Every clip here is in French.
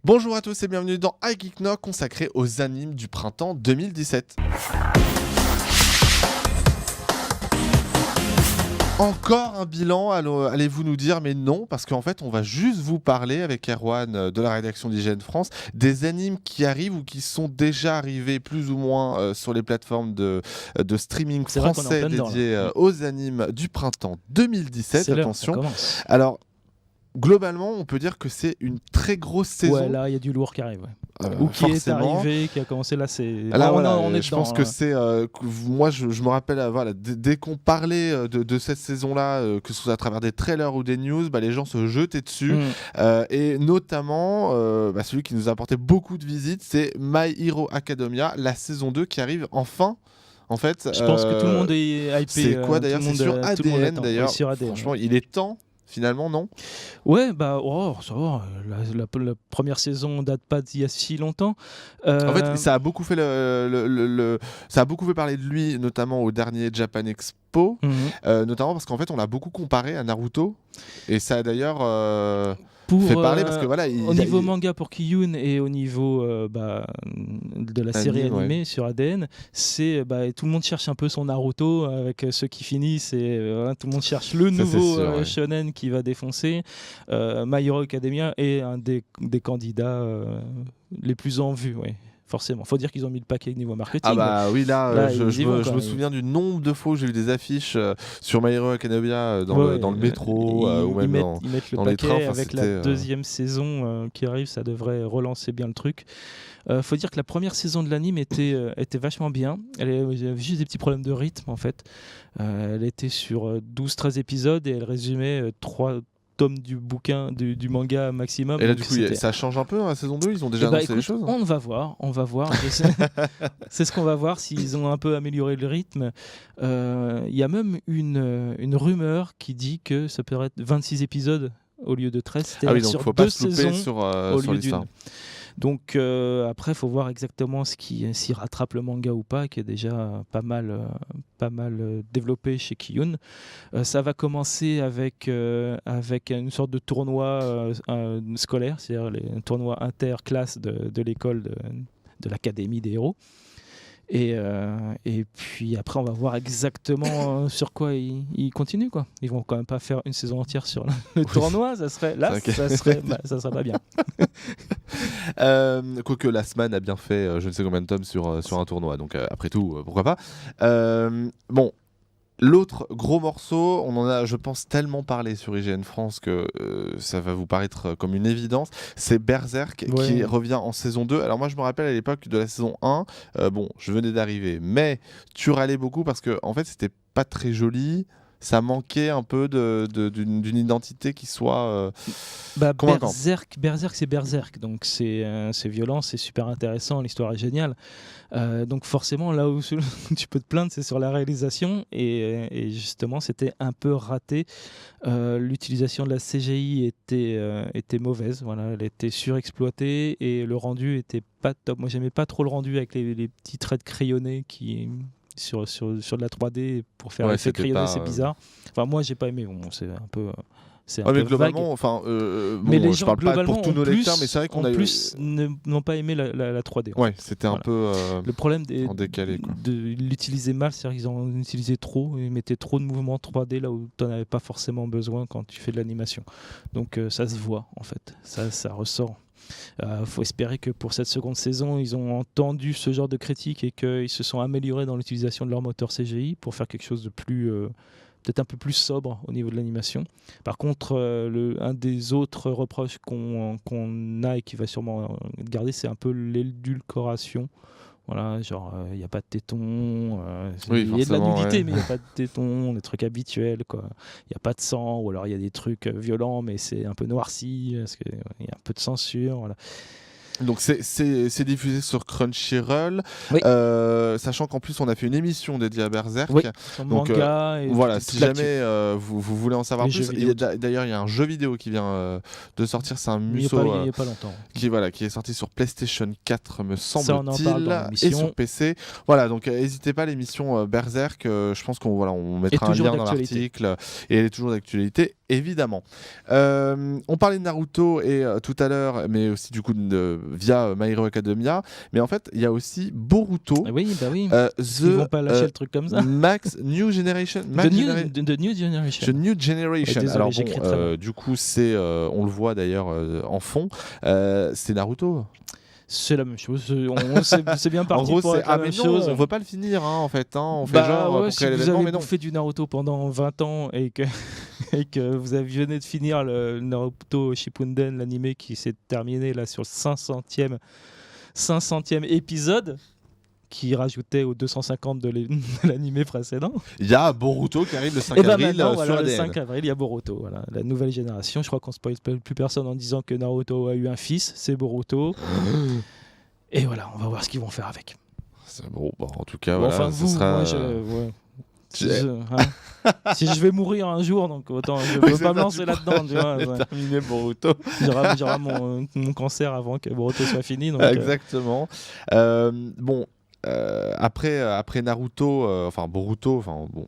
Bonjour à tous et bienvenue dans iGeekNoc consacré aux animes du printemps 2017. Encore un bilan, allez-vous nous dire, mais non, parce qu'en fait, on va juste vous parler avec Erwan de la rédaction d'IGN France des animes qui arrivent ou qui sont déjà arrivés plus ou moins sur les plateformes de streaming français dédiés aux animes du printemps 2017. C'est attention. l'heure, Alors, globalement, on peut dire que c'est une très grosse saison. Ouais, là, il y a du lourd qui arrive. Ou qui forcément. est arrivé, qui a commencé là, c'est. Là, on est je pense que c'est. Moi, je me rappelle, dès qu'on parlait de cette saison-là, que ce soit à travers des trailers ou des news, les gens se jetaient dessus. Et notamment, celui qui nous a apporté beaucoup de visites, c'est My Hero Academia, la saison 2 qui arrive enfin. En fait, je pense que tout le monde est hypé. C'est quoi d'ailleurs? C'est sur ADN d'ailleurs. Sur ADN, franchement, il est temps. Finalement, non? Ouais, ça va. La première saison date pas d'il y a si longtemps. En fait, ça a beaucoup fait ça a beaucoup fait parler de lui, notamment au dernier Japan Expo, notamment parce qu'en fait, on l'a beaucoup comparé à Naruto, et ça a d'ailleurs fait parler parce que voilà. Au niveau manga pour Kiyun et au niveau de la série animée sur ADN, c'est tout le monde cherche un peu son Naruto avec ceux qui finissent et tout le monde cherche le nouveau shonen qui va défoncer. My Hero Academia est un des candidats les plus en vue, ouais. Forcément, faut dire qu'ils ont mis le paquet niveau marketing. Ah bah oui, là je me souviens du nombre de fois où j'ai eu des affiches sur My Hero Academia dans le métro ou même ils mettent le dans paquet les trains. avec la deuxième saison qui arrive, ça devrait relancer bien le truc. Faut dire que la première saison de l'anime était vachement bien. Elle avait juste des petits problèmes de rythme en fait. Elle était sur 12-13 épisodes et elle résumait 3 tomes du bouquin, du manga maximum. Et là, du coup, ça change un peu dans la saison 2. Ils ont déjà annoncé les choses. On va voir. C'est ce qu'on va voir s'ils ont un peu amélioré le rythme. Il y a même une rumeur qui dit que ça peut être 26 épisodes au lieu de 13. Donc sur faut 2 pas se louper saisons sur l'histoire. Donc après, il faut voir exactement s'il rattrape le manga ou pas, qui est déjà pas mal développé chez Kiyun. Ça va commencer avec une sorte de tournoi scolaire, c'est-à-dire un tournoi interclasse de l'école de l'académie des héros. Et puis après, on va voir exactement sur quoi ils continuent, quoi. Ils vont quand même pas faire une saison entière sur le tournoi, ça serait pas bien. Quoique la semaine a bien fait je ne sais combien de tomes sur un tournoi, donc après tout, pourquoi pas. Bon. L'autre gros morceau, on en a, je pense, tellement parlé sur IGN France que ça va vous paraître comme une évidence, c'est Berserk qui revient en saison 2. Alors moi, je me rappelle à l'époque de la saison 1, je venais d'arriver, mais tu râlais beaucoup parce que en fait, c'était pas très joli. Ça manquait un peu d'une identité qui soit Berserk, c'est Berserk, donc c'est violent, c'est super intéressant, l'histoire est géniale. Donc forcément, là où tu peux te plaindre, c'est sur la réalisation, et justement, c'était un peu raté. L'utilisation de la CGI était mauvaise, voilà, elle était surexploitée, et le rendu était pas top. Moi, j'aimais pas trop le rendu avec les petits traits crayonnés qui... Sur de la 3D pour faire l'effet crayonné, c'est bizarre. Enfin, moi, j'ai pas aimé. Bon, c'est un peu. Mais globalement, mais les gens, je parle pas pour tous nos lecteurs, mais c'est vrai qu'on a n'ont pas aimé la 3D. Ouais, c'était un peu le problème en décalé, quoi. de l'utiliser mal, c'est-à-dire qu'ils en utilisaient trop, ils mettaient trop de mouvements 3D là où tu n'en avais pas forcément besoin quand tu fais de l'animation. Donc ça se voit en fait, ça ressort. Faut espérer que pour cette seconde saison, ils ont entendu ce genre de critiques et qu'ils se sont améliorés dans l'utilisation de leur moteur CGI pour faire quelque chose de plus peut-être un peu plus sobre au niveau de l'animation. Par contre, un des autres reproches qu'on a et qui va sûrement garder, c'est un peu l'édulcoration. Voilà, genre il n'y a pas de tétons, il y a de la nudité mais il n'y a pas de tétons, des trucs habituels, quoi. Il n'y a pas de sang, ou alors il y a des trucs violents mais c'est un peu noirci parce qu'il y a un peu de censure, voilà. Donc c'est diffusé sur Crunchyroll, sachant qu'en plus on a fait une émission dédiée à Berserk. Donc manga et voilà, si jamais vous voulez en savoir plus, d'ailleurs il y a un jeu vidéo qui vient de sortir, c'est un Musou il n'y a pas longtemps. Qui est sorti sur PlayStation 4 me semble-t-il, et sur PC. Voilà, donc n'hésitez pas, l'émission Berserk, je pense qu'on on mettra un lien dans l'article et elle est toujours d'actualité. Évidemment. On parlait de Naruto et tout à l'heure, mais aussi du coup via My Hero Academia. Mais en fait, il y a aussi Boruto. Oui, bah oui. Ils vont pas lâcher le truc comme ça. New Generation. The New Generation. The New Generation. Désolé, Alors j'écris très mal. du coup, c'est, on le voit d'ailleurs en fond, c'est Naruto. C'est la même chose. C'est bien parti en gros, pour être la même chose. On veut pas le finir en fait. On fait genre pour si créer vous l'événement, avez mais non. bouffé du Naruto pendant 20 ans et que, et que vous venez de finir le Naruto Shippuden, l'animé qui s'est terminé là sur le 500e épisode, qui rajoutait aux 250 de l'animé précédent. Il y a Boruto qui arrive le 5 avril sur voilà, ADN. Le 5 avril, il y a Boruto, voilà, la nouvelle génération. Je crois qu'on ne spoil plus personne en disant que Naruto a eu un fils, c'est Boruto. Et voilà, on va voir ce qu'ils vont faire avec. Bon, en tout cas, voilà, vous, ce sera... moi, si je vais mourir un jour, donc autant je ne veux pas me lancer là-dedans. Terminer Boruto. J'aurai mon cancer avant que Boruto soit fini. Donc, exactement. Après Naruto, Boruto,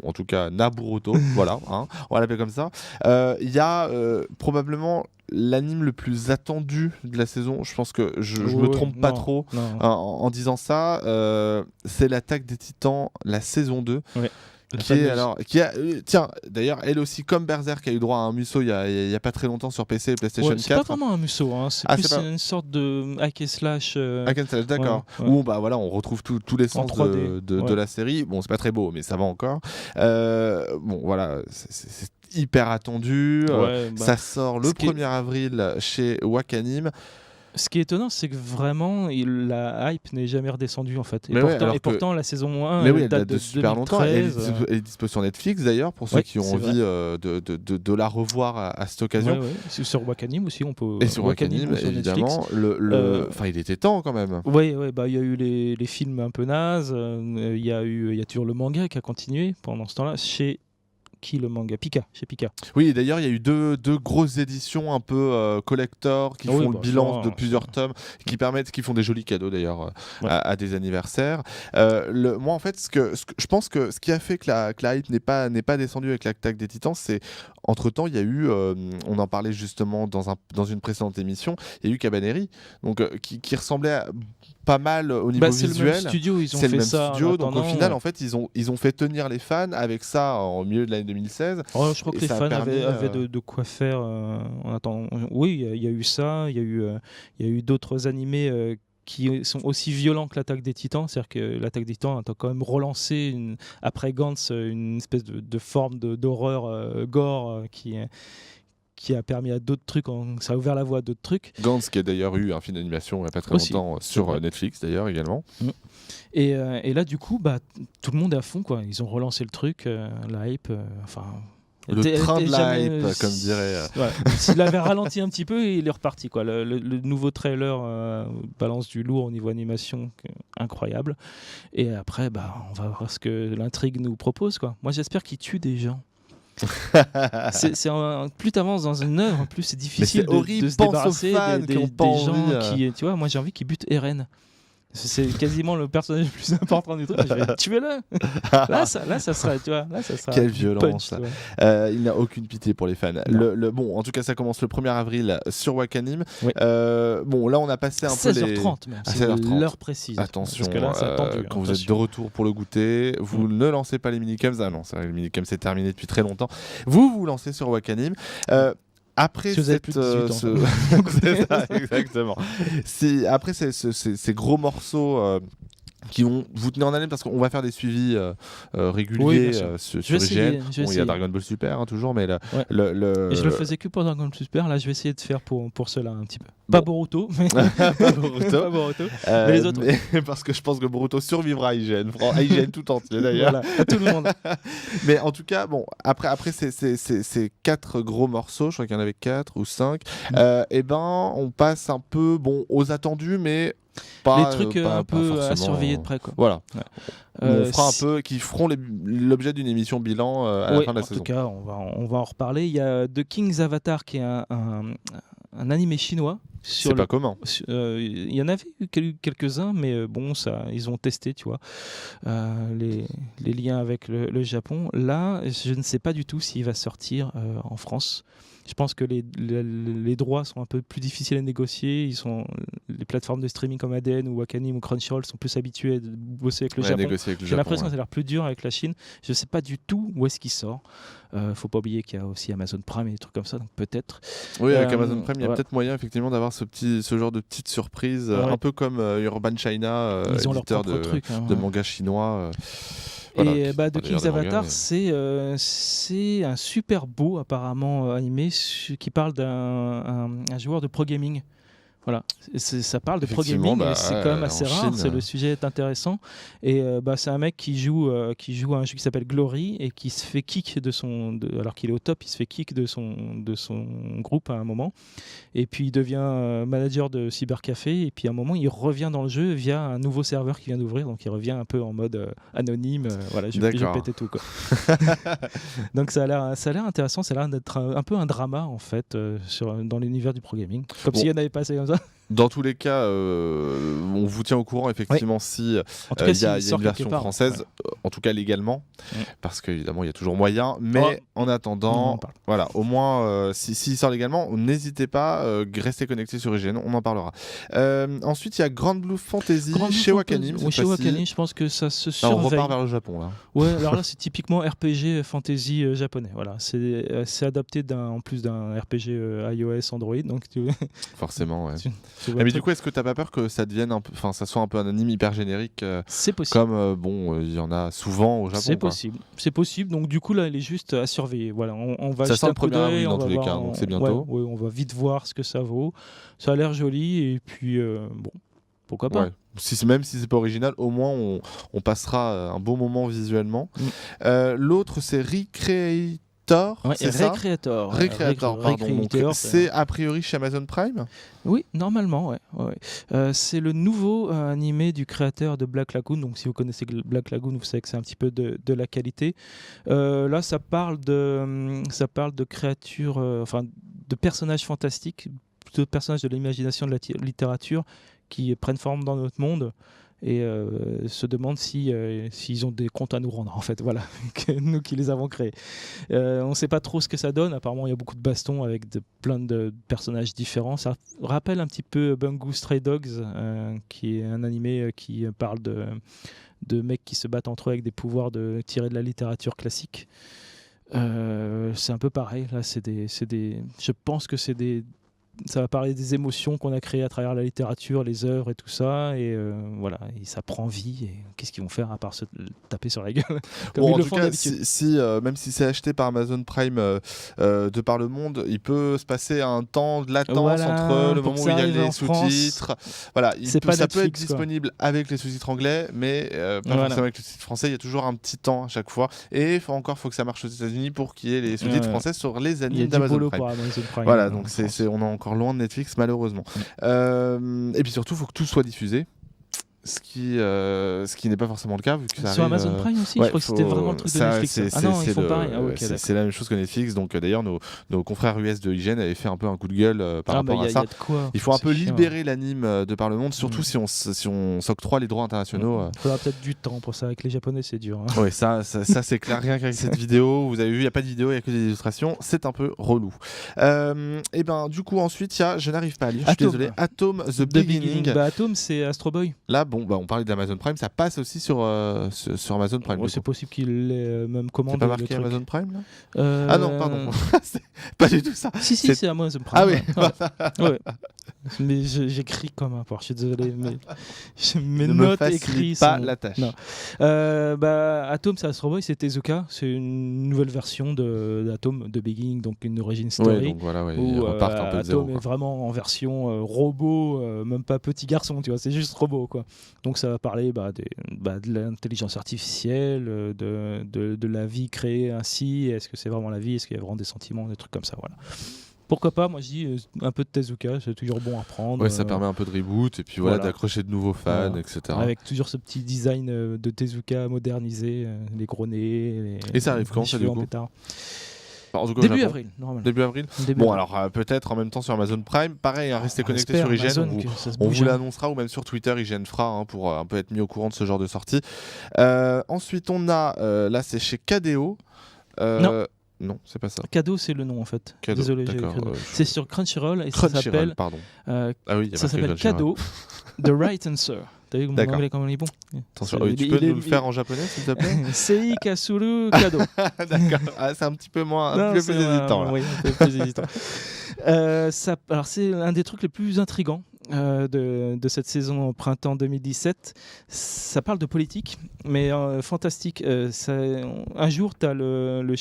en tout cas Naburuto, voilà, on va l'appeler comme ça. Il y a probablement l'anime le plus attendu de la saison. Je pense que je me trompe pas trop en disant ça. C'est l'Attaque des Titans, la saison 2. Ouais. Tiens, d'ailleurs, elle aussi, comme Berserk, qui a eu droit à un Muso il y a pas très longtemps sur PC et PlayStation 4. C'est pas vraiment un Muso, c'est plus une sorte de hack and slash. Hack and slash, d'accord. Ouais. Où on retrouve tous les sens de la série. Bon, c'est pas très beau, mais ça va encore. Voilà, c'est hyper attendu. Ça sort le 1er avril chez Wakanim. Ce qui est étonnant, c'est que vraiment, la hype n'est jamais redescendue en fait. Pourtant, la saison 1 elle date de super 2013, longtemps. Elle est disponible sur Netflix d'ailleurs, pour ceux qui ont envie de la revoir à cette occasion. Sur Wakanim aussi, on peut. Et sur Wakanim, évidemment. Il était temps quand même. Il y a eu les films un peu nazes. Il y a toujours le manga qui a continué pendant ce temps-là. Chez le manga chez Pika. Oui, d'ailleurs, il y a eu deux grosses éditions un peu collector qui font le bilan de plusieurs tomes, qui font des jolis cadeaux d'ailleurs à des anniversaires. Moi, en fait, je pense que ce qui a fait que la hype n'est pas descendue avec l'Attaque des Titans, c'est entre-temps, il y a eu, on en parlait justement dans une précédente émission, il y a eu Cabaneri, donc qui ressemblait pas mal au niveau visuel. C'est le même studio, ils ont fait ça. Donc au final, en fait, ils ont fait tenir les fans avec ça au milieu de l'année 2016. Je crois que les fans avaient de quoi faire en attendant. Oui, il y a eu ça, il y a eu d'autres animés qui sont aussi violents que l'Attaque des Titans. C'est-à-dire que l'Attaque des Titans a quand même relancé, après Gantz, une espèce de forme d'horreur gore qui a permis à d'autres trucs, ça a ouvert la voie à d'autres trucs. Gantz qui a d'ailleurs eu un film d'animation il n'y a pas très longtemps sur Netflix d'ailleurs également. Et là du coup, tout le monde est à fond, quoi. Ils ont relancé le truc, la hype, le train de la hype, comme dirait. S'il avait ralenti un petit peu, il est reparti, quoi. Le nouveau trailer balance du lourd au niveau animation, incroyable. Et après, on va voir ce que l'intrigue nous propose, quoi. Moi, j'espère qu'il tue des gens. Plus t'avances dans une œuvre, plus c'est difficile de se débarrasser des gens qui, tu vois, moi j'ai envie qu'ils butent Eren. C'est quasiment le personnage le plus important du truc. Je vais tuer-le. Là, ça sera, tu vois, quelle violence. Il n'a aucune pitié pour les fans. Bon, en tout cas, ça commence le 1er avril sur Wakanim. Oui. Bon, là, on a passé un peu 16h30 même. C'est l'heure précise. Attention, parce que là, c'est attendu, quand vous êtes de retour pour le goûter, vous ne lancez pas les minicums. Ah non, les minicums, c'est terminé depuis très longtemps. Vous lancez sur Wakanim. Après si vous avez plus de 18 ans. C'est ça, exactement. Après ces gros morceaux qui vont vous tenir en haleine parce qu'on va faire des suivis réguliers sur IGN. Il y a Dragon Ball Super toujours, mais Et je le faisais que pour Dragon Ball Super. Là, je vais essayer de faire pour cela un petit peu. Pas Boruto, mais pas Boruto. Mais les autres. Parce que je pense que Boruto survivra à IGN, IGN tout entier d'ailleurs. Voilà, à tout le monde. Mais en tout cas, bon, après ces 4 gros morceaux, je crois qu'il y en avait 4 ou 5. On passe un peu aux attendus, mais les trucs un peu à surveiller de près, quoi. Voilà. On fera un peu, qui feront l'objet d'une émission bilan à la fin de la saison. En tout cas, on va en reparler. Il y a The King's Avatar qui est un animé chinois C'est pas commun. Il y en avait eu quelques-uns, mais bon, ça, ils ont testé, tu vois, les liens avec le Japon. Là, je ne sais pas du tout s'il va sortir en France. Je pense que les droits sont un peu plus difficiles à négocier. Les plateformes de streaming comme ADN ou Wakanim ou Crunchyroll sont plus habituées à bosser avec le Japon. J'ai l'impression que ça a l'air plus dur avec la Chine. Je ne sais pas du tout où est-ce qu'il sort. Faut pas oublier qu'il y a aussi Amazon Prime et des trucs comme ça, donc peut-être. Oui, avec Amazon Prime, il y a peut-être moyen effectivement d'avoir ce genre de petite surprise, un peu comme Urban China, éditeur de manga chinois. Voilà, et The King's Avatar, c'est un super beau apparemment animé qui parle d'un joueur de pro gaming. Voilà, ça parle de pro gaming, et c'est quand même assez rare. Le sujet est intéressant, et c'est un mec qui joue à un jeu qui s'appelle Glory et qui se fait kick alors qu'il est au top, il se fait kick de son groupe à un moment, et puis il devient manager de cybercafé, et puis à un moment il revient dans le jeu via un nouveau serveur qui vient d'ouvrir, donc il revient un peu en mode anonyme. Voilà, je pétais tout quoi. Donc ça a l'air intéressant, ça a l'air d'être un peu un drama en fait dans l'univers du pro gaming, comme s'il y en avait passé comme ça. Dans tous les cas, on vous tient au courant effectivement si il y a une version française, en tout cas légalement, parce qu'évidemment il y a toujours moyen, mais en attendant, voilà, au moins s'il sort légalement, n'hésitez pas, restez connectés sur IGN, on en parlera. Ensuite il y a Grand Blue Fantasy chez Wakanim. Chez Wakanim, je pense que ça se surveille. On repart vers le Japon là. Ouais, alors là c'est typiquement RPG fantasy japonais. Voilà, c'est adapté en plus d'un RPG iOS Android, donc forcément, ouais. Mais du coup, est-ce que t'as pas peur que ça devienne ça soit un peu un anime hyper générique C'est possible. Comme il y en a souvent au Japon. C'est possible. Donc du coup là, elle est juste à surveiller. Voilà, on va. Ça sort le 1er avril dans tous les cas, donc c'est bientôt. Ouais, on va vite voir ce que ça vaut. Ça a l'air joli et puis bon, pourquoi pas. Ouais. Même si c'est pas original, au moins on passera un bon moment visuellement. L'autre, c'est c'est ça Recreator, pardon. Donc, c'est a priori chez Amazon Prime ? Oui, normalement, ouais. C'est le nouveau animé du créateur de Black Lagoon. Donc, si vous connaissez Black Lagoon, vous savez que c'est un petit peu de la qualité. Là, ça parle de créatures, de personnages fantastiques, plutôt de personnages de l'imagination de la littérature qui prennent forme dans notre monde. Et se demandent s'ils ont des comptes à nous rendre, en fait, voilà, nous qui les avons créés. On ne sait pas trop ce que ça donne. Apparemment, il y a beaucoup de bastons avec plein de personnages différents. Ça rappelle un petit peu Bungo Stray Dogs, qui est un animé qui parle de mecs qui se battent entre eux avec des pouvoirs tirés de la littérature classique. C'est un peu pareil. Là, je pense que ça va parler des émotions qu'on a créées à travers la littérature, les œuvres et tout ça, et voilà, et ça prend vie. Et qu'est-ce qu'ils vont faire à part se taper sur la gueule comme ils le font d'habitude. Même si c'est acheté par Amazon Prime de par le monde, il peut se passer un temps de latence entre le moment où il y a les sous-titres. Voilà, ça peut être disponible avec les sous-titres anglais, mais pas forcément avec les sous-titres français. Il y a toujours un petit temps à chaque fois, et il faut que ça marche aux États-Unis pour qu'il y ait les sous-titres français sur les animes d'Amazon Prime. Voilà, donc on est encore loin de Netflix malheureusement. Et puis surtout, il faut que tout soit diffusé. Ce qui n'est pas forcément le cas vu que ça sur arrive, Amazon Prime aussi, je crois que c'était vraiment le truc de Netflix. Ils font pareil. C'est la même chose que Netflix, donc d'ailleurs nos confrères US de IGN avaient fait un peu un coup de gueule par rapport à ça. Il faut un peu libérer l'anime de par le monde, surtout si on s'octroie les droits internationaux. Il faudra peut-être du temps pour ça, avec les Japonais c'est dur. Oui, ça c'est clair, rien qu'avec cette vidéo, vous avez vu, il n'y a pas de vidéo, il n'y a que des illustrations, c'est un peu relou. Et ben du coup ensuite il y a, je n'arrive pas à lire, je suis désolé, Atom The Beginning. Atom c'est Astro Boy. Là on parlait d'Amazon Prime, ça passe aussi sur Amazon Prime. C'est possible qu'il l'ait même commandé. C'est pas marqué Amazon Prime là Ah non, pardon. C'est pas du tout ça. Si, c'est Amazon Prime. Ah oui. Ouais. Mais j'écris comme un porc, je suis désolé, mais mes notes écrites pas la tâche. Non. Atom, c'est Astro Boy, c'est Tezuka, c'est une nouvelle version d'Atom, de Beginning, donc une origin story. Ouais, donc voilà, où repartent un peu de zéro, Atom est vraiment en version robot, même pas petit garçon, tu vois, c'est juste robot, quoi. Donc ça va parler de l'intelligence artificielle, de la vie créée ainsi. Est-ce que c'est vraiment la vie? Est-ce qu'il y a vraiment des sentiments, des trucs comme ça, voilà. Pourquoi pas, moi je dis un peu de Tezuka, c'est toujours bon à prendre. Ouais, ça permet un peu de reboot et puis voilà. D'accrocher de nouveaux fans, etc. Avec toujours ce petit design de Tezuka modernisé, les gros nez. Et ça arrive quand ça du coup En tout cas, Début Japon. avril, normalement. Début avril. Bon, alors peut-être en même temps sur Amazon Prime. Pareil, restez connectés sur IGN. On vous l'annoncera, ou même sur Twitter, IGN fera pour un peu être mis au courant de ce genre de sortie. Ensuite, on a, là c'est chez KDO. Non, c'est pas ça. Kado, c'est le nom en fait. Kado, désolé, c'est sur Crunchyroll et ça s'appelle. Pardon. Ça s'appelle Kado, The Right Answer. T'as vu mon anglais comment il est bon. Attention, tu peux nous le faire en japonais s'il te plaît. Sei Kasuru Kado. D'accord. C'est un petit peu moins, un peu plus hésitant. Oui, un peu plus hésitant. Alors c'est un des trucs les plus intrigants de cette saison au printemps 2017. Ça parle de politique, mais fantastique. Un jour, tu as un des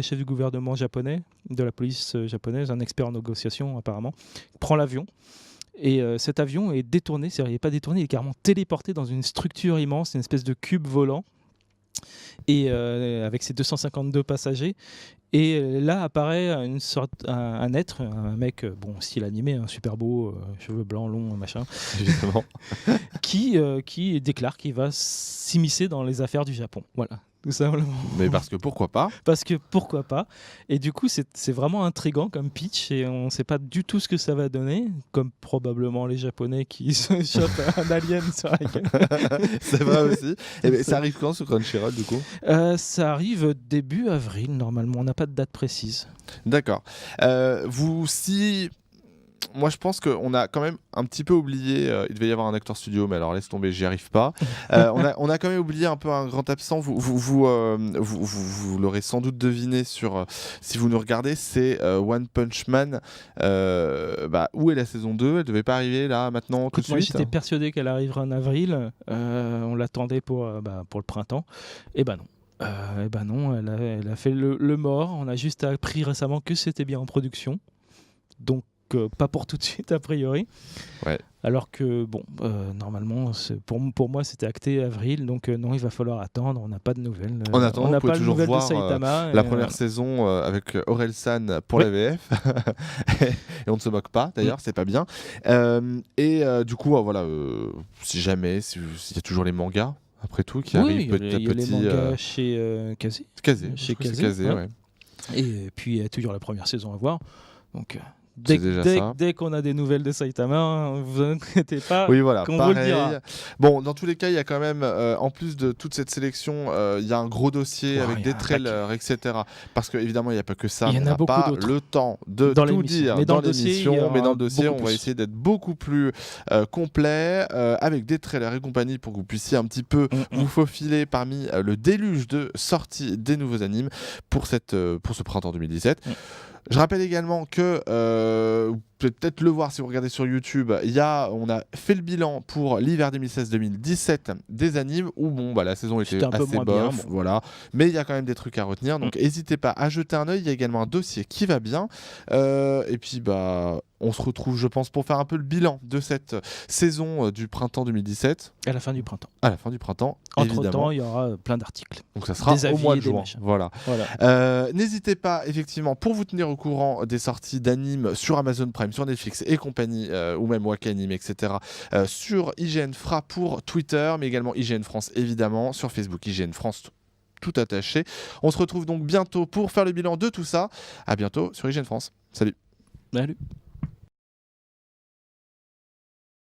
chefs du gouvernement japonais, de la police japonaise, un expert en négociation apparemment, prend l'avion. Et cet avion est détourné, c'est-à-dire il n'est pas détourné, il est carrément téléporté dans une structure immense, une espèce de cube volant, et avec ses 252 passagers. Et là apparaît un être, un mec, style animé, super beau, cheveux blancs, longs, machin, évidemment, qui déclare qu'il va s'immiscer dans les affaires du Japon. Voilà. Tout simplement. Mais parce que pourquoi pas. Parce que pourquoi pas. Et du coup, c'est vraiment intriguant comme pitch et on ne sait pas du tout ce que ça va donner, comme probablement les Japonais qui se chopent un alien sur la gueule. C'est vrai aussi. Et ça arrive quand sur Crunchyroll du coup Ça arrive début avril normalement, on n'a pas de date précise. D'accord. Moi, je pense qu'on a quand même un petit peu oublié. Il devait y avoir un acteur studio, mais alors laisse tomber, j'y arrive pas. On a quand même oublié un peu un grand absent. Vous l'aurez sans doute deviné si vous nous regardez, c'est One Punch Man. Où est la saison 2 Elle devait pas arriver là maintenant tout de suite. Moi, j'étais persuadé qu'elle arriverait en avril. On l'attendait pour le printemps. Et non. Non, elle a fait le mort. On a juste appris récemment que c'était bien en production. Donc pas pour tout de suite a priori. Ouais. Alors que normalement pour moi c'était acté avril, donc non, il va falloir attendre. On n'a pas de nouvelles. En attendant, on n'a pas de nouvelles de Saitama. La première saison avec Orelsan pour la VF et on ne se moque pas d'ailleurs, c'est pas bien. Du coup voilà, si jamais s'il y a toujours les mangas après tout qui arrivent petit à petit. Il y a les mangas chez Kazé. Chez Kazé, ouais. Et puis il y a toujours la première saison à voir. Donc dès qu'on a des nouvelles de Saitama, vous inquiétez pas. Oui, voilà, qu'on pareil. vous le dira. Bon, dans tous les cas, il y a quand même, en plus de toute cette sélection, il y a un gros dossier avec des trailers, etc. Parce qu'évidemment, il n'y a pas que ça. Il y en a beaucoup pas d'autres. Le temps de tout dire dans l'émission. Mais dans le dossier, on va essayer d'être beaucoup plus complet, avec des trailers et compagnie, pour que vous puissiez un petit peu vous faufiler parmi le déluge de sorties des nouveaux animes pour ce printemps 2017. Je rappelle également que vous pouvez peut-être le voir si vous regardez sur YouTube. On a fait le bilan pour l'hiver 2016-2017 des animes où la saison était assez bof, voilà. Mais il y a quand même des trucs à retenir. Donc n'hésitez pas à jeter un œil. Il y a également un dossier qui va bien. Et puis on se retrouve, je pense, pour faire un peu le bilan de cette saison du printemps 2017. À la fin du printemps. À la fin du printemps, Entre-temps, il y aura plein d'articles. Donc ça sera au mois de juin. Voilà. N'hésitez pas, effectivement, pour vous tenir au courant des sorties d'animes sur Amazon Prime, sur Netflix et compagnie, ou même Wakanim, etc. Sur IGN Fra pour Twitter, mais également IGN France, évidemment, sur Facebook, IGN France, tout attaché. On se retrouve donc bientôt pour faire le bilan de tout ça. À bientôt sur IGN France. Salut. Salut.